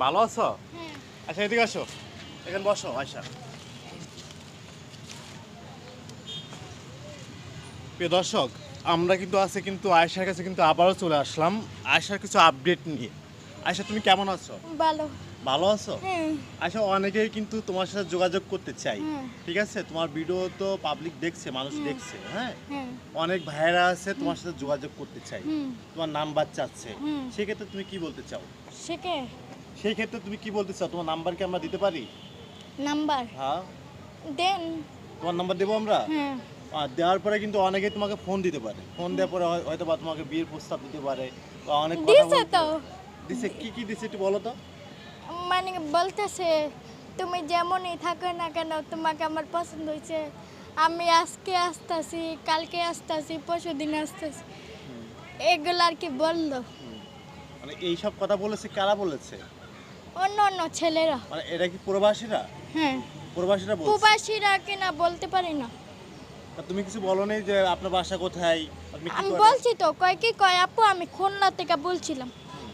ভালো আছো? হ্যাঁ। আচ্ছা এদিকে আসো, এখানে বসো আয়শা। প্রিয় দর্শক, আমরা কিন্তু আছে কিন্তু আয়শার কাছে কিন্তু আবারও চলে আসলাম আয়শার কিছু আপডেট নিয়ে। আয়শা তুমি কেমন আছো? ভালো। ভালো আছো? হ্যাঁ। আয়শা অনেকেই কিন্তু তোমার সাথে যোগাযোগ করতে চাই, হ্যাঁ। ঠিক আছে? তোমার ভিডিও তো পাবলিক দেখছে, মানুষ দেখছে, হ্যাঁ? হ্যাঁ। অনেক ভাইয়েরা আছে তোমার সাথে যোগাযোগ করতে চাই, হুম। তোমার নাম্বার চাচ্ছে, হুম। সেক্ষেত্রে তুমি কি বলতে চাও? শেখে সেই ক্ষেত্রে তুমি কি বলতে চাও? তোমার নাম্বার কি আমরা দিতে পারি? নাম্বার হ্যাঁ, দেন। তোমার নাম্বার দেবো আমরা। হ্যাঁ। আর দেওয়ার পরে কিন্তু অনেকেই তোমাকে ফোন দিতে পারে, ফোন দেওয়ার পরে হয়তো বা তোমাকে বিয়ের প্রস্তাব দিতে পারে বা অনেক কথা দিছে বলতে তো। দিছে। কি কি দিছে একটু বলো তো। মানে বলতেছে তুমি যেমনই থাকো না কেন তোমাকে আমার পছন্দ হয়েছে, আমি আজকে আসতেছি, কালকে আসতেছি, পরশু দিন আসতেছি, এগুলো আর কি বললো। মানে এইসব কথা বলেছে কারা বলেছে? অন্য অন্য ছেলেরা। মানে এটা কি প্রবাসীরা? হ্যাঁ। প্রবাসীরা বলছে? প্রবাসীরা কিনা বলতে পারি না। তা তুমি কিছু বলো নেই যে আপনার বাসা কোথায়, আপনি কি আমি করেন? বলছি তো, কয় কি কয় আপু আমি খুলনা থেকে বলছিলাম,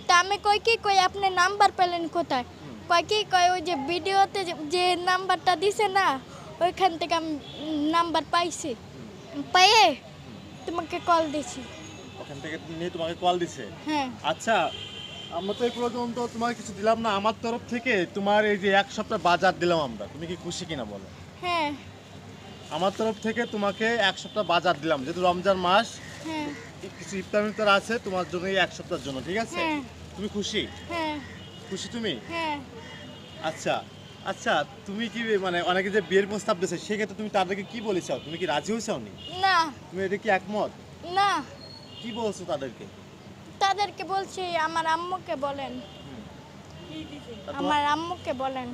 তা আমি কয় কি কয় আপনি নাম্বার পেলেন কোথায়? কয় কি কয় ওই যে ভিডিওতে যে নাম্বারটা দিছে না, ওইখান থেকে আমি নাম্বার পাইছি, পাইয়ে তোমাকে কল দিছি। ওখান থেকে নিয়ে তোমাকে কল দিছে? হ্যাঁ। আচ্ছা, আমরা তো এই পর্যন্ত তোমাকে কিছু দিলাম না। আমার তরফ থেকে তোমার এই যে এক সপ্তাহ বাজার দিলাম আমরা, তুমি কি খুশি কিনা বলো? হ্যাঁ। আমার তরফ থেকে তোমাকে এক সপ্তাহ বাজার দিলাম, যেহেতু রমজান মাস, হ্যাঁ। কিছু ইফতার মিফতার আছে তোমার জন্য এই এক সপ্তাহের জন্য, ঠিক আছে? হ্যাঁ। তুমি খুশি? হ্যাঁ। খুশি তুমি? হ্যাঁ। আচ্ছা আচ্ছা, তুমি কি মানে অনেকে যে বিয়ের প্রস্তাব দিয়েছে সেক্ষেত্রে তুমি তাদেরকে কি বলেছো? তুমি কি রাজি হয়েছো নি? না। তুমি এটা কি একমত? না, কি বলছো তাদেরকে? তাদেরকে বলছি আমার আম্মুকে বলেন, তা তোমার- আমার আম্মুকে বলেন,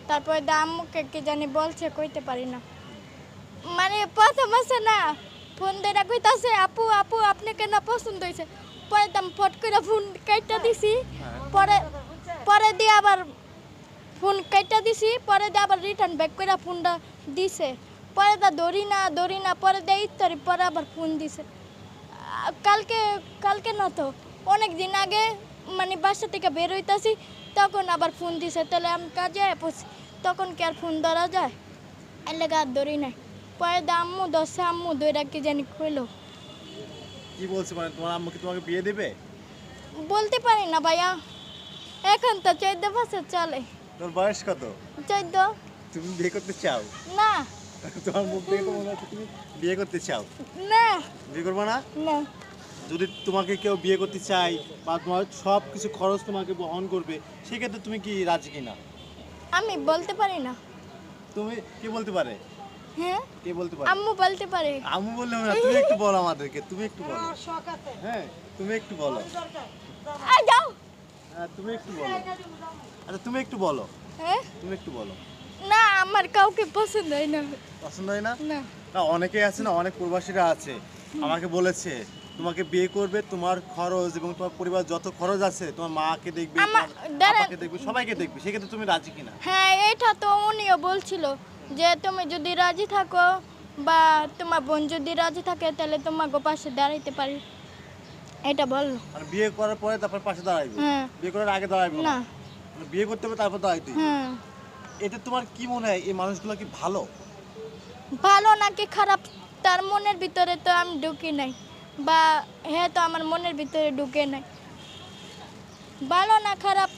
তারপরে আম্মুকে কি জানি বলছে, কইতে পারি না। মানে প্রথম আছে না, ফোন দিয়ে কইতাছে আপু আপু আপনি কেন পছন্দ হয়েছে, পরে দাম ফট করে ফোন কাইটা দিছি, পরে পরে দিয়ে আবার ফোন কাইটা দিছি, পরে দিয়ে আবার রিটার্ন ব্যাক করে ফোনটা দিছে, পরে দা ধরি না পরে দিয়ে ইত্যাদি, পরে আবার ফোন দিছে। কালকে কালকে না তো অনেক দিন আগে, মানে বাসা থেকে বের হইতাছি তখন আবার ফোন দিছে, তাহলে আমি কাজে পড়ছি, তখন কি আর ফোন ধরা যায়? এলে আর ধরি নাই, পরে দা আম্মু দশে আম্মু দইরা কি জানি কইলো। কি বলছো? মানে তোমার আম্মু কি তোমাকে বিয়ে দেবে? বলতে পারি না ভাইয়া, এখন তো 14 বছর চলে। তোর বয়স কত? 14। তুমি বিয়ে করতে চাও? না। তোমার মুখ দেখে তো মনে হচ্ছে তুমি বিয়ে করতে চাও। না। বিয়ে করবে না? না। যদি তোমাকে কেউ বিয়ে করতে চায় বা তোমার সব কিছু খরচ তোমাকে বহন করবে, সেক্ষেত্রে তুমি কি রাজি কিনা? আমি বলতে পারি না। তুমি কি বলতে পারে? হ্যাঁ, কে বলতে পারে? আম্মু বলতে পারে। আম্মু বললে হবে না, তুমি একটু বলো আমাদেরকে, তুমি একটু বলো। হ্যাঁ, তুমি একটু বলো। আই যাও। হ্যাঁ, তুমি একটু বলো। আচ্ছা তুমি একটু বলো, হ্যাঁ। তুমি একটু বলো। না, আমার কাউকে পছন্দ হয় না। পছন্দ হয় না? না। না, অনেকেই আছে না, অনেক প্রবাসীরা আছে, আমাকে বলেছে তোমাকে বিয়ে করবে, তোমার খরচ এবং তোমার পরিবার যত খরচ আছে, তোমার মাকে দেখবে, আমার- তোমার দাঁড়ান। বাবাকে দেখবে, সবাইকে দেখবে, সেক্ষেত্রে তুমি রাজি কিনা? হ্যাঁ, এটা তো উনিও বলছিল যে তুমি যদি রাজি থাকো বা তোমার বোন যদি রাজি থাকে তাহলে তোমাকে পাশে দাঁড়াইতে পারি, এটা বললো। মানে বিয়ে করার পরে তারপর পাশে দাঁড়াইবে? হ্যাঁ। বিয়ে করার আগে দাঁড়াইবে না। না? মানে বিয়ে করতে হবে তারপর দাঁড়াইতে হবে। হ্যাঁ। এটা তোমার কি মনে হয়, এই মানুষগুলো কি ভালো? ভালো নাকি খারাপ তার মনের ভিতরে তো আমি ঢুকি নাই, বা হ্যাঁ তো আমার মনের ভিতরে ঢুকে নাই। ভালো না খারাপ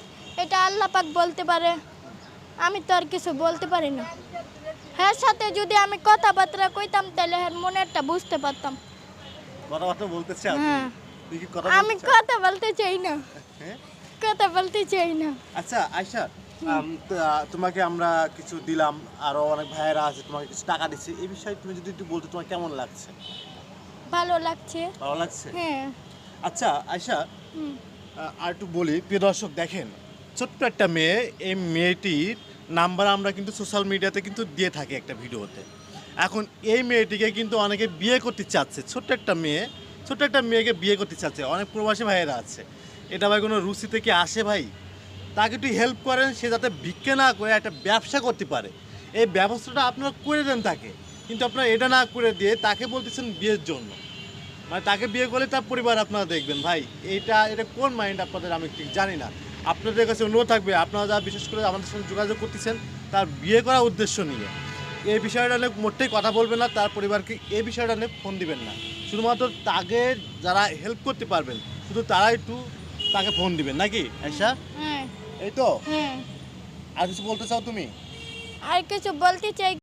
এটা আল্লাহ পাক বলতে পারে, আমি তো আর কিছু বলতে পারি না। হ্যাঁ, সাথে যদি আমি কথাবার্তা কইতাম তাহলে হ্যাঁ মনেরটা বুঝতে পারতাম। কথাবার্তা বলতে চাও তুমি? হ্যাঁ। তুমি কি কথা আমি বলতে চাও? কথা বলতে চাই না, হ্যাঁ? কথা বলতে চাই না। আচ্ছা আয়শা, তোমাকে আমরা কিছু দিলাম, আরো অনেক ভাইয়েরা আছে তোমাকে কিছু টাকা দিচ্ছে, এই বিষয়ে তুমি যদি একটু বলতে, তোমার কেমন লাগছে? ভালো লাগছে। ভালো লাগছে? হ্যাঁ। আচ্ছা আয়শা, হুম। আর একটু বলি, প্রিয় দর্শক দেখেন, ছোট্ট একটা মেয়ে, এই মেয়েটির নাম্বার আমরা কিন্তু সোশ্যাল মিডিয়াতে কিন্তু দিয়ে থাকি একটা ভিডিওতে। এখন এই মেয়েটিকে কিন্তু অনেকে বিয়ে করতে চাচ্ছে, ছোট্ট একটা মেয়ে, ছোট্ট একটা মেয়েকে বিয়ে করতে চাচ্ছে, অনেক প্রবাসী ভাইয়েরা আছে। এটা ভাই কোনো রুচি থেকে আসে ভাই? তাকে একটু হেল্প করেন, সে যাতে ভিক্ষে না করে একটা ব্যবসা করতে পারে, এই ব্যবস্থাটা আপনারা করে দেন তাকে। কিন্তু আপনারা এটা না করে দিয়ে তাকে বলতেছেন বিয়ের জন্য, মানে তাকে বিয়ে করলে তার পরিবার আপনারা দেখবেন। ভাই এটা এটা কোন মাইন্ড আপনাদের আমি ঠিক জানি না। আপনাদের কাছে অনুরোধ থাকবে, আপনারা যা বিশেষ করে আমাদের সঙ্গে যোগাযোগ করতেছেন তার বিয়ে করার উদ্দেশ্য নিয়ে এই বিষয়টা নিয়ে মোটেই কথা বলবেন না, তার পরিবারকে এই বিষয়টা নিয়ে ফোন দিবেন না। শুধুমাত্র তাকে যারা হেল্প করতে পারবেন শুধু তারাই একটু তাকে ফোন দিবেন, নাকি আয়শা? হ্যাঁ এই তো। হ্যাঁ আর কিছু বলতে চাও তুমি? আর কিছু বলতে চাই